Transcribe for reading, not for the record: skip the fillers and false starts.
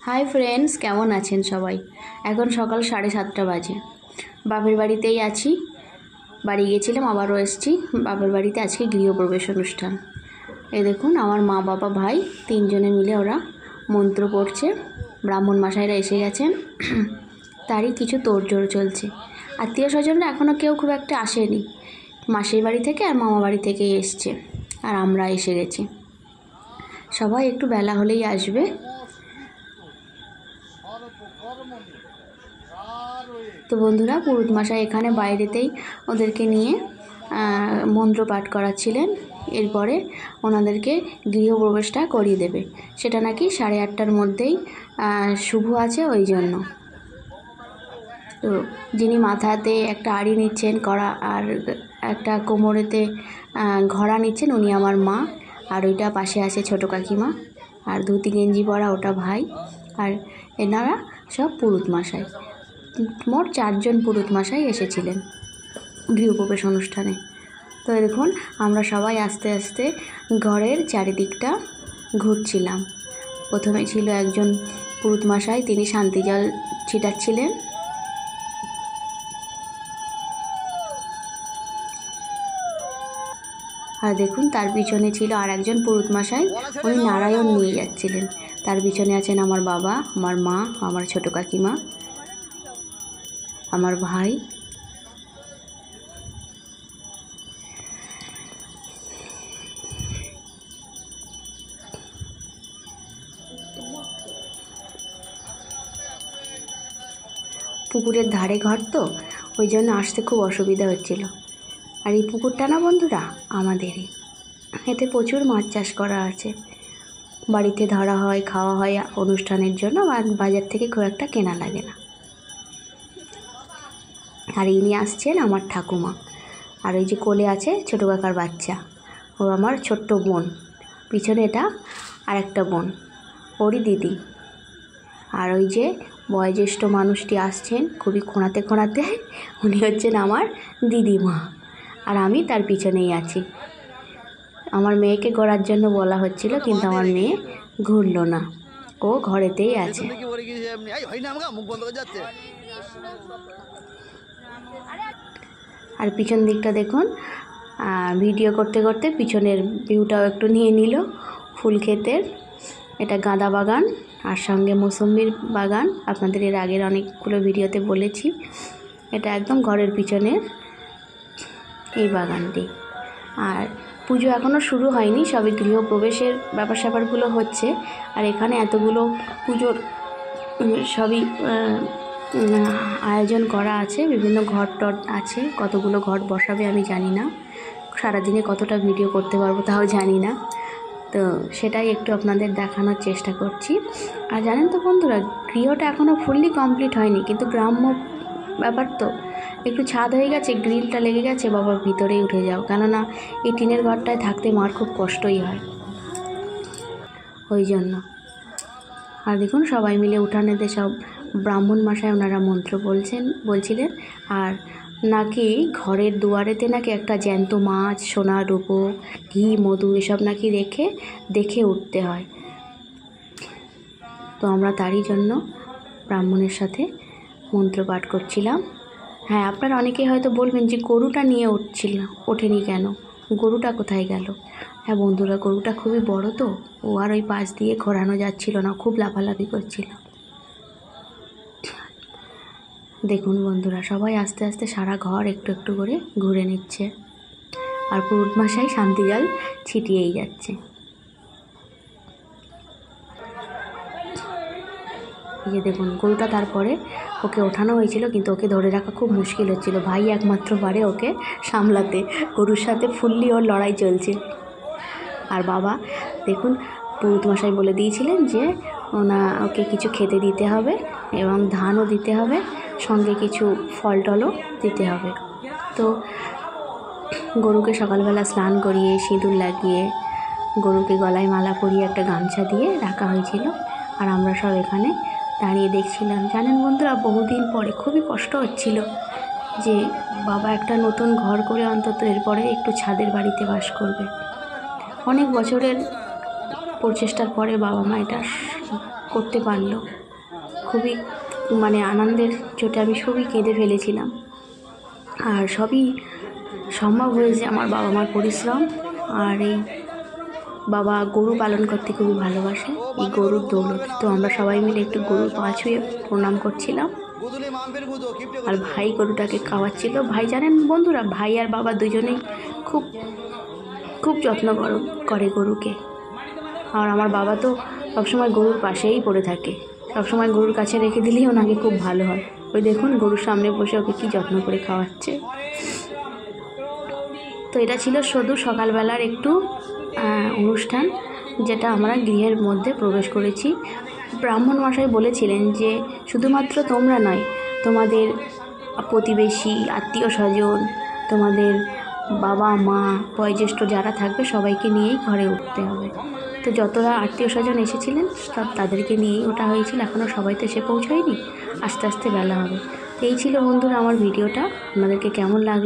Hi friends, কেমন আছেন সবাই? এখন সকাল 7:30 বাজে। বাপের বাড়িতেই আছি। বাড়ি গেছিলাম, আবারও এসেছি। বাপের বাড়িতে আজকে গৃহপ্রবেশ অনুষ্ঠান। এই দেখুন, আমার মা, বাবা, ভাই তিনজনে মিলে ওরা মন্ত্র পড়ছে। ব্রাহ্মণ মশাইরা এসে গেছেন, তারই কিছু তোড়জোড় চলছে। আত্মীয় স্বজনরা এখনও কেউ খুব একটা আসেনি। মাসির বাড়ি থেকে আর মামা বাড়ি থেকেই এসছে, আর আমরা এসে গেছি। সবাই একটু বেলা হলেই আসবে। তো বন্ধুরা, পুরোহিত মশাই এখানে বাইরেতেই ওদেরকে নিয়ে মন্ত্র পাঠ করাচ্ছিলেন। এরপরে ওনাদেরকে গৃহপ্রবেশটা করিয়ে দেবে। সেটা নাকি 8:30টার মধ্যেই শুভ আছে, ওই জন্য। তো যিনি মাথাতে একটা আড়ি নিচ্ছেন কড়া, আর একটা কোমরেতে ঘড়া নিচ্ছেন, উনি আমার মা। আর ওইটা পাশে আছে ছোটো কাকিমা, আর ধুতি গেঞ্জি পরা ওটা ভাই। আর এনারা সব পুরোহিত মশাই। মোট 4 জন পুরোহিত মশাই এসেছিলেন গৃহপ্রবেশ অনুষ্ঠানে। তো দেখুন, আমরা সবাই আস্তে আস্তে ঘরের চারিদিকটা ঘুরছিলাম। প্রথমে ছিল একজন পুরোহিত মশাই, তিনি শান্তি জল ছিটাচ্ছিলেন। আর দেখুন, তার পিছনে ছিল আর একজন পুরোহিত মশাই, উনি নারায়ণ নিয়ে যাচ্ছিলেন। তার পিছনে আছেন আমার বাবা, আমার মা, আমার ছোটো কাকিমা, আমার ভাই। পুকুরের ধারে ঘর, তো ওই জন্য আসতে খুব অসুবিধা হচ্ছিল। আর এই পুকুরটা না বন্ধুরা আমাদেরই। এতে প্রচুর মাছ চাষ করা আছে। বাড়িতে ধরা হয়, খাওয়া হয় অনুষ্ঠানের জন্য, বাজার থেকে খুব একটা কেনা লাগে না। আর ইনি আসছেন আমার ঠাকুমা। আর ওই যে কোলে আছে ছোটো কাকার বাচ্চা, ও আমার ছোট্ট বোন। পিছনে এটা আর একটা বোন, ওরই দিদি। আর ওই যে বয়োজ্যেষ্ঠ মানুষটি আসছেন খুবই খোঁড়াতে খোঁড়াতে, উনি হচ্ছেন আমার দিদিমা। আর আমি তার পিছনেই আছি। আমার মেয়েকে ঘোরার জন্য বলা হচ্ছিল, কিন্তু আমার মেয়ে ঘুরলো না, ও ঘরেতেই আছে। আর পিছন দিকটা দেখুন, ভিডিও করতে করতে পিছনের ভিউটাও একটু নিয়ে নিল। ফুল ক্ষেতের, এটা গাঁদা বাগান আর সঙ্গে মৌসুম্বির বাগান। আপনাদের এর আগের অনেকগুলো ভিডিওতে বলেছি। এটা একদম ঘরের পিছনের এই বাগানটি। আর পুজো এখনও শুরু হয়নি, সবে গৃহপ্রবেশের ব্যাপার স্যাপারগুলো হচ্ছে। আর এখানে এতগুলো পুজোর সবই আয়োজন করা আছে। বিভিন্ন ঘট টট আছে, কতগুলো ঘট বসাবে আমি জানি না। সারাদিনে কতটা ভিডিও করতে পারবো তাও জানি না। তো সেটাই একটু আপনাদের দেখানোর চেষ্টা করছি। আর জানেন তো বন্ধুরা, গৃহটা এখনও ফুললি কমপ্লিট হয়নি, কিন্তু গ্রাম্য ব্যাপার তো একটু ছাদ হয়ে গেছে, গ্রিলটা লেগে গেছে। বাবা ভিতরেই উঠে যাও, কেননা এই টিনের ঘরটায় থাকতে মার খুব কষ্টই হয়, ওই জন্য। আর দেখুন, সবাই মিলে উঠানেতে সব ব্রাহ্মণ মশাই ওনারা মন্ত্র বলছিলেন। আর নাকি ঘরের দুয়ারেতে নাকি একটা জ্যান্ত মাছ, সোনা রূপো, ঘি, মধু এসব নাকি রেখে দেখে উঠতে হয়। তো আমরা তারই জন্য ব্রাহ্মণের সাথে মন্ত্র পাঠ করছিলাম। হ্যাঁ, আপনারা অনেকেই হয়তো বলবেন যে গরুটা নিয়ে ওঠেনি কেন, গরুটা কোথায় গেল? হ্যাঁ বন্ধুরা, গরুটা খুবই বড়, তো ও আর ওই পাশ দিয়ে ঘোরানো যাচ্ছিল না, খুব লাফালাফি করছিল। দেখুন বন্ধুরা, সবাই আস্তে আস্তে সারা ঘর একটু একটু করে ঘুরে নিচ্ছে। আর পুরোহিত মশাই শান্তি জল ছিটিয়েই যাচ্ছে। এই যে দেখুন, গরুটা তারপরে ওকে ওঠানো হয়েছিল, কিন্তু ওকে ধরে রাখা খুব মুশকিল হচ্ছিল। ভাই একমাত্র পারে ওকে সামলাতে, গরুর সাথে ফুললি ওর লড়াই চলছে। আর বাবা দেখুন, পুরোহিত মশাই বলে দিয়েছিলেন যে ওকে কিছু খেতে দিতে হবে এবং ধানও দিতে হবে, সঙ্গে কিছু ফল টলও দিতে হবে। তো গরুকে সকালবেলা স্নান করিয়ে, সিঁদুর লাগিয়ে, গরুকে গলায় মালা পরিয়ে একটা গামছা দিয়ে রাখা হয়েছিল। আর আমরা সব এখানে দাঁড়িয়ে দেখছিলাম। জানেন বন্ধুরা, বহুদিন পরে খুবই কষ্ট হচ্ছিল যে বাবা একটা নতুন ঘর করে অন্তত এরপরে একটু ছাদের বাড়িতে বাস করবে। অনেক বছরের প্রচেষ্টার পরে বাবা মা এটা করতে পারলো। খুবই মানে আনন্দের চোটে আমি খুবই কেঁদে ফেলেছিলাম। আর সবই সম্ভব হয়েছে আমার বাবা মার পরিশ্রম। আর এই বাবা গরু পালন করতে খুবই ভালোবাসে, এই গরুর দৌলত। তো আমরা সবাই মিলে একটু গরুর পা ছুঁয়ে প্রণাম করছিলাম। আর ভাই গরুটাকে খাওয়াচ্ছিল। ভাই জানেন বন্ধুরা, ভাই আর বাবা দুজনেই খুব খুব যত্ন করে গরুকে। আর আমার বাবা তো সবসময় গরুর পাশেই পড়ে থাকে, সবসময় গরুর কাছে রেখে দিলেই ওনাকে খুব ভালো হয়। ওই দেখুন গরুর সামনে বসে ওকে কী যত্ন করে খাওয়াচ্ছে। তো এটা ছিল শুধু সকালবেলার একটু অনুষ্ঠান, যেটা আমরা গৃহের মধ্যে প্রবেশ করেছি। ব্রাহ্মণ মশাই বলেছিলেন যে শুধুমাত্র তোমরা নয়, তোমাদের প্রতিবেশী, আত্মীয় স্বজন, তোমাদের বাবা মা, বয়োজ্যেষ্ঠ যারা থাকবে সবাইকে নিয়েই ঘরে উঠতে হবে। তো যতটা আত্মীয় স্বজন এসেছিলেন সব তাদেরকে নিয়েই ওটা হয়েছিল। এখনও সবাই তো এসে পৌঁছয়নি, আস্তে আস্তে বেলা হবে। তো এই ছিল বন্ধুরা আমার ভিডিওটা। আপনাদেরকে কেমন লাগলো